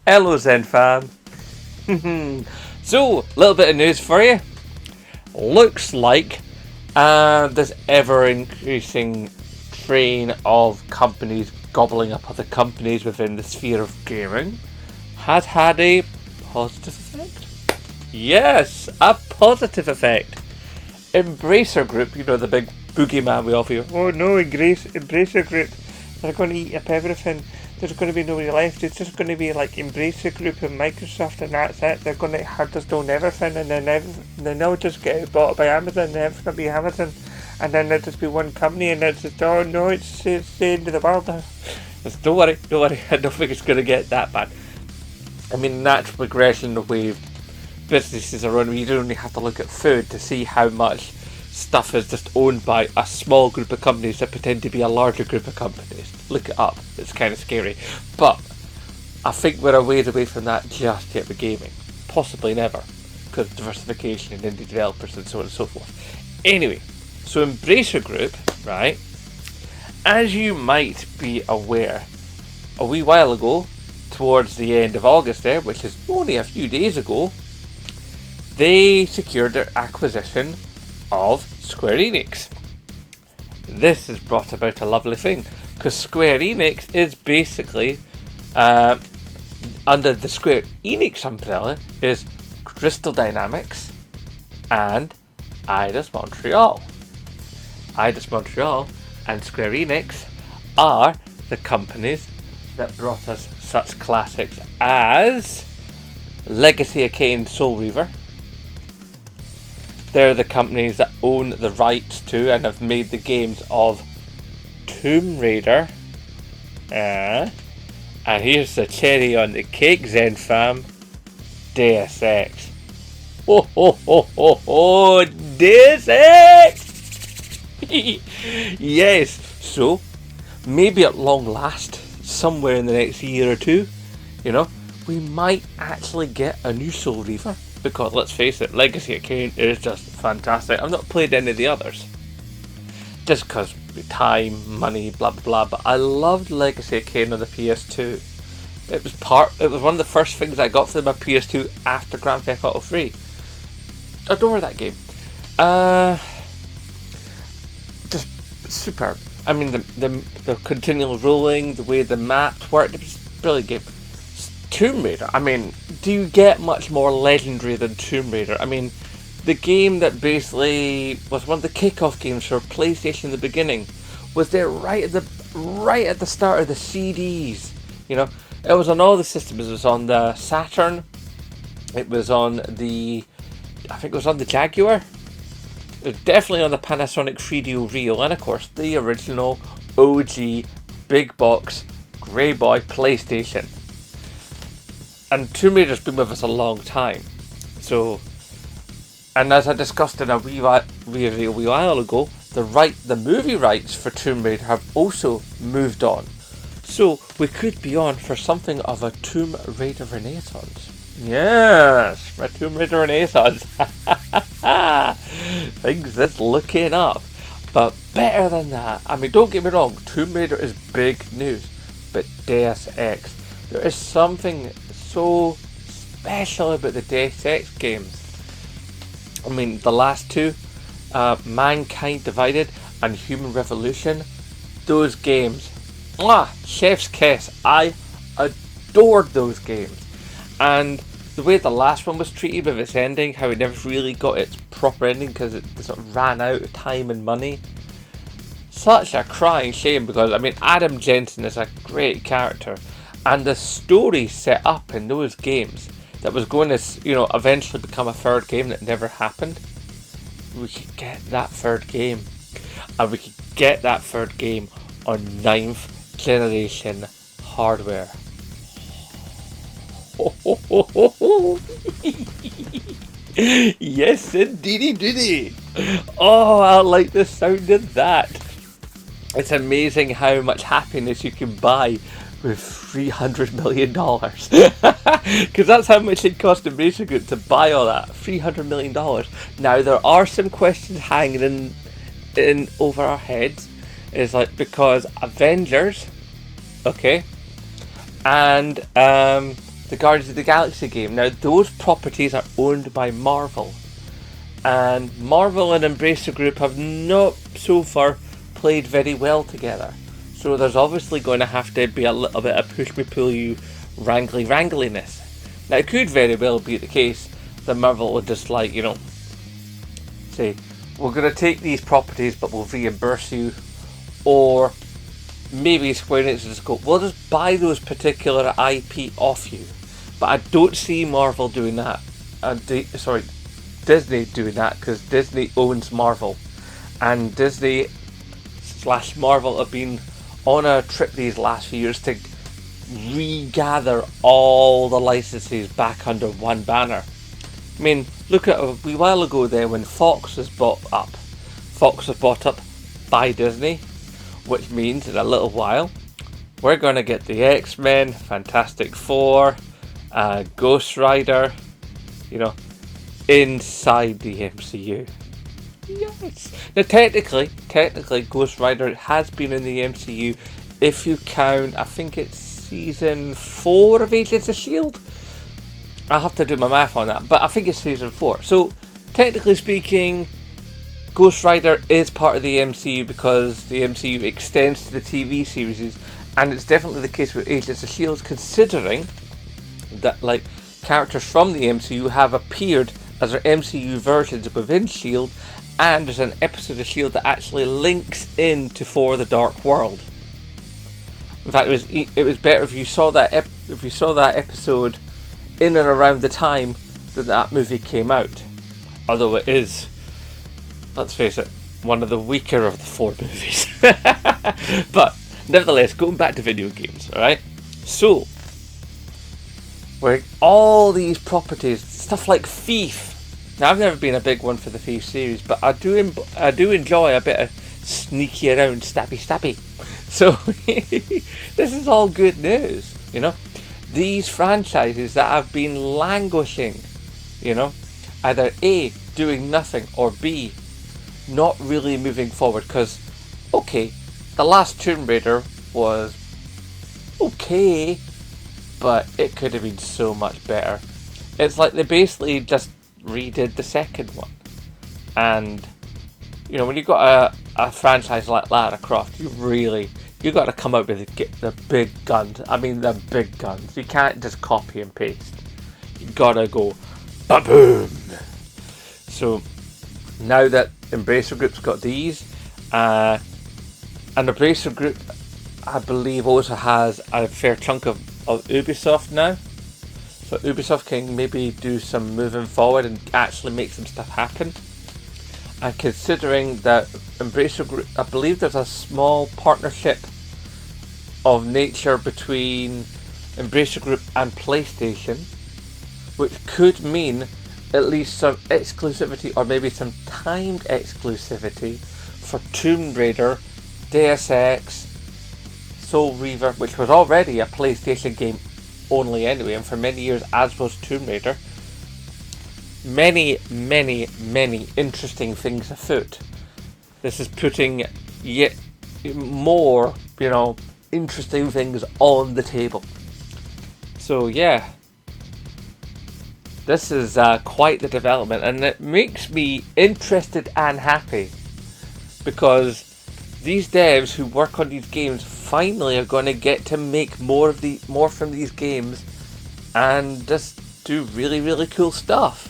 Hello Zen fam. So, a little bit of news for you. Looks like this ever increasing train of companies gobbling up other companies within the sphere of gaming has had a positive effect. Yes, a positive effect. Embracer Group, you know, the big boogeyman we all hear. Oh no, Embracer Group. They're going to eat up everything. There's going to be nobody left. It's just going to be like Embracer Group and Microsoft, and that's it. They're going to hard us down everything, and then they'll just get bought by Amazon, and everything will be Amazon, and then there'll just be one company, and it's just, oh no, it's the end of the world. Don't worry. I don't think it's going to get that bad. I mean, natural progression the way businesses are run, you don't only have to look at food to see how much stuff is just owned by a small group of companies that pretend to be a larger group of companies. Look it up. It's kind of scary. But I think we're a ways away from that just yet with gaming. Possibly never. Because diversification and indie developers and so on and so forth. Anyway, so Embracer Group, right, as you might be aware, a wee while ago, towards the end of August there, which is only a few days ago, they secured their acquisition of Square Enix. This has brought about a lovely thing, because Square Enix is basically, under the Square Enix umbrella, is Crystal Dynamics and Eidos Montreal. Eidos Montreal and Square Enix are the companies that brought us such classics as Legacy of Kain, Soul Reaver. They're the companies that own the rights to and have made the games of Tomb Raider. And here's the cherry on the cake, Zen fam. Deus Ex. Oh, Deus Ex! Yes, so maybe at long last, somewhere in the next year or two, you know, we might actually get a new Soul Reaver. Because let's face it, Legacy of Kain is just fantastic. I've not played any of the others. Just because time, money, blah blah blah. But I loved Legacy of Kain on the PS2. It was one of the first things I got for my PS2 after Grand Theft Auto 3. Adore that game. Just superb. I mean the continual rolling, the way the maps worked, it was a brilliant game. Tomb Raider, I mean, do you get much more legendary than Tomb Raider? I mean, the game that basically was one of the kickoff games for PlayStation in the beginning was there right at the start of the CDs. You know, it was on all the systems. It was on the Saturn. It was on I think it was on the Jaguar. It was definitely on the Panasonic 3DO Real, and of course the original OG big box grey boy PlayStation. And Tomb Raider's been with us a long time. So, and as I discussed in a wee while ago, the movie rights for Tomb Raider have also moved on. So we could be on for something of a Tomb Raider renaissance. Yes, a Tomb Raider renaissance. Things that's looking up. But better than that, I mean, don't get me wrong, Tomb Raider is big news. But Deus Ex, there is something so special about the Deus Ex games. I mean, the last two, Mankind Divided and Human Revolution, those games, chef's kiss. I adored those games. And the way the last one was treated with its ending, how it never really got its proper ending because it sort of ran out of time and money. Such a crying shame, because I mean, Adam Jensen is a great character. And the story set up in those games that was going to, you know, eventually become a third game that never happened. We could get that third game. And we could get that third game on 9th generation hardware. Yes, indeedy. Oh, I like the sound of that. It's amazing how much happiness you can buy with $300 million. Because that's how much it cost Embracer Group to buy all that. $300 million. Now, there are some questions hanging in over our heads. It's like, because Avengers, okay, and the Guardians of the Galaxy game. Now, those properties are owned by Marvel. And Marvel and Embracer Group have not so far played very well together. So there's obviously going to have to be a little bit of push-me-pull-you, wrangly-wrangliness. Now, it could very well be the case that Marvel would just like, you know, say, we're going to take these properties but we'll reimburse you. Or maybe Square Enix will just go, we'll just buy those particular IP off you. But I don't see Marvel doing that. Disney doing that, because Disney owns Marvel. And Disney / Marvel have been on a trip these last few years to regather all the licenses back under one banner. I mean, look at a wee while ago there when Fox was bought up. Fox was bought up by Disney, which means in a little while we're going to get the X-Men, Fantastic Four, Ghost Rider, you know, inside the MCU. Yes. Now technically Ghost Rider has been in the MCU if you count, I think it's season 4 of Agents of S.H.I.E.L.D. I'll have to do my math on that, but I think it's season 4. So technically speaking, Ghost Rider is part of the MCU because the MCU extends to the TV series, and it's definitely the case with Agents of S.H.I.E.L.D. considering that like characters from the MCU have appeared as their MCU versions within S.H.I.E.L.D. and there's an episode of S.H.I.E.L.D. that actually links into For the Dark World. In fact, it was better if you saw that episode in and around the time that movie came out. Although it is, let's face it, one of the weaker of the 4 movies. But nevertheless, going back to video games, alright? So, where all these properties, stuff like Thief. Now, I've never been a big one for the Thief series, but I do enjoy a bit of sneaky around, stabby. So, this is all good news, you know? These franchises that have been languishing, you know, either A, doing nothing, or B, not really moving forward. Because, okay, the last Tomb Raider was okay, but it could have been so much better. It's like they basically just redid the second one. And, you know, when you've got a franchise like Lara Croft, you got to come out with the big guns. I mean, the big guns. You can't just copy and paste. You gotta go ba-boom. So now that Embracer Group's got these, and Embracer Group, I believe, also has a fair chunk of Ubisoft now. So Ubisoft can maybe do some moving forward and actually make some stuff happen. And considering that Embracer Group, I believe there's a small partnership of nature between Embracer Group and PlayStation, which could mean at least some exclusivity, or maybe some timed exclusivity for Tomb Raider, Deus Ex, Soul Reaver, which was already a PlayStation game only anyway, and for many years as was Tomb Raider. Many interesting things afoot. This is putting yet more, you know, interesting things on the table. So yeah, this is quite the development, and it makes me interested and happy because these devs who work on these games finally are going to get to make more from these games and just do really cool stuff.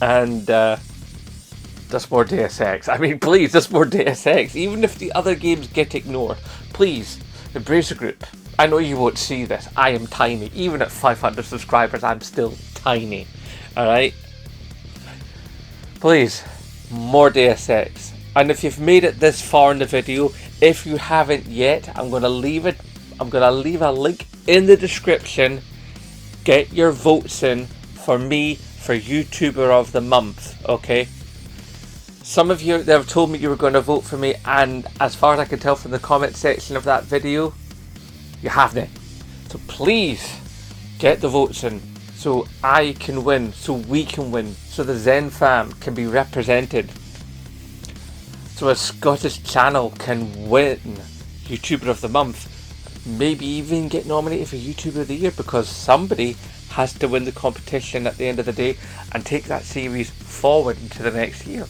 And just more Deus Ex. I mean, please, just more Deus Ex. Even if the other games get ignored, please, Embracer Group. I know you won't see this. I am tiny. Even at 500 subscribers, I'm still tiny. Alright? Please, more Deus Ex. And if you've made it this far in the video, if you haven't yet, I'm going to leave a link in the description. Get your votes in for me for YouTuber of the Month, okay? Some of you have told me you were going to vote for me, and as far as I can tell from the comment section of that video, you haven't. So please, get the votes in, so I can win, so we can win, so the Zen fam can be represented, so a Scottish channel can win YouTuber of the Month. maybe even get nominated for YouTuber of the Year, because somebody has to win the competition at the end of the day and take that series forward into the next year.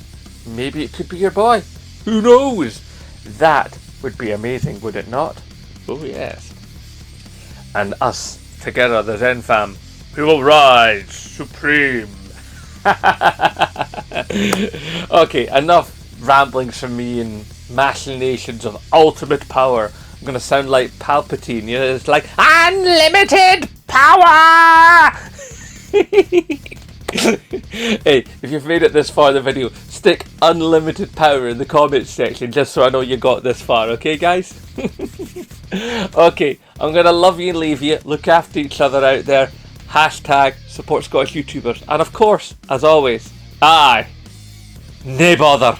Maybe it could be your boy. Who knows? That would be amazing, would it not? Oh yes. And us together, the Zen fam, we will rise supreme. Okay, enough ramblings from me and machinations of ultimate power. I'm gonna sound like Palpatine, you know, it's like unlimited power. Hey, if you've made it this far in the video, stick unlimited power in the comments section just so I know you got this far, okay guys? Okay, I'm gonna love you and leave you. Look after each other out there. Hashtag support Scottish YouTubers. And of course, as always, aye, nae bother.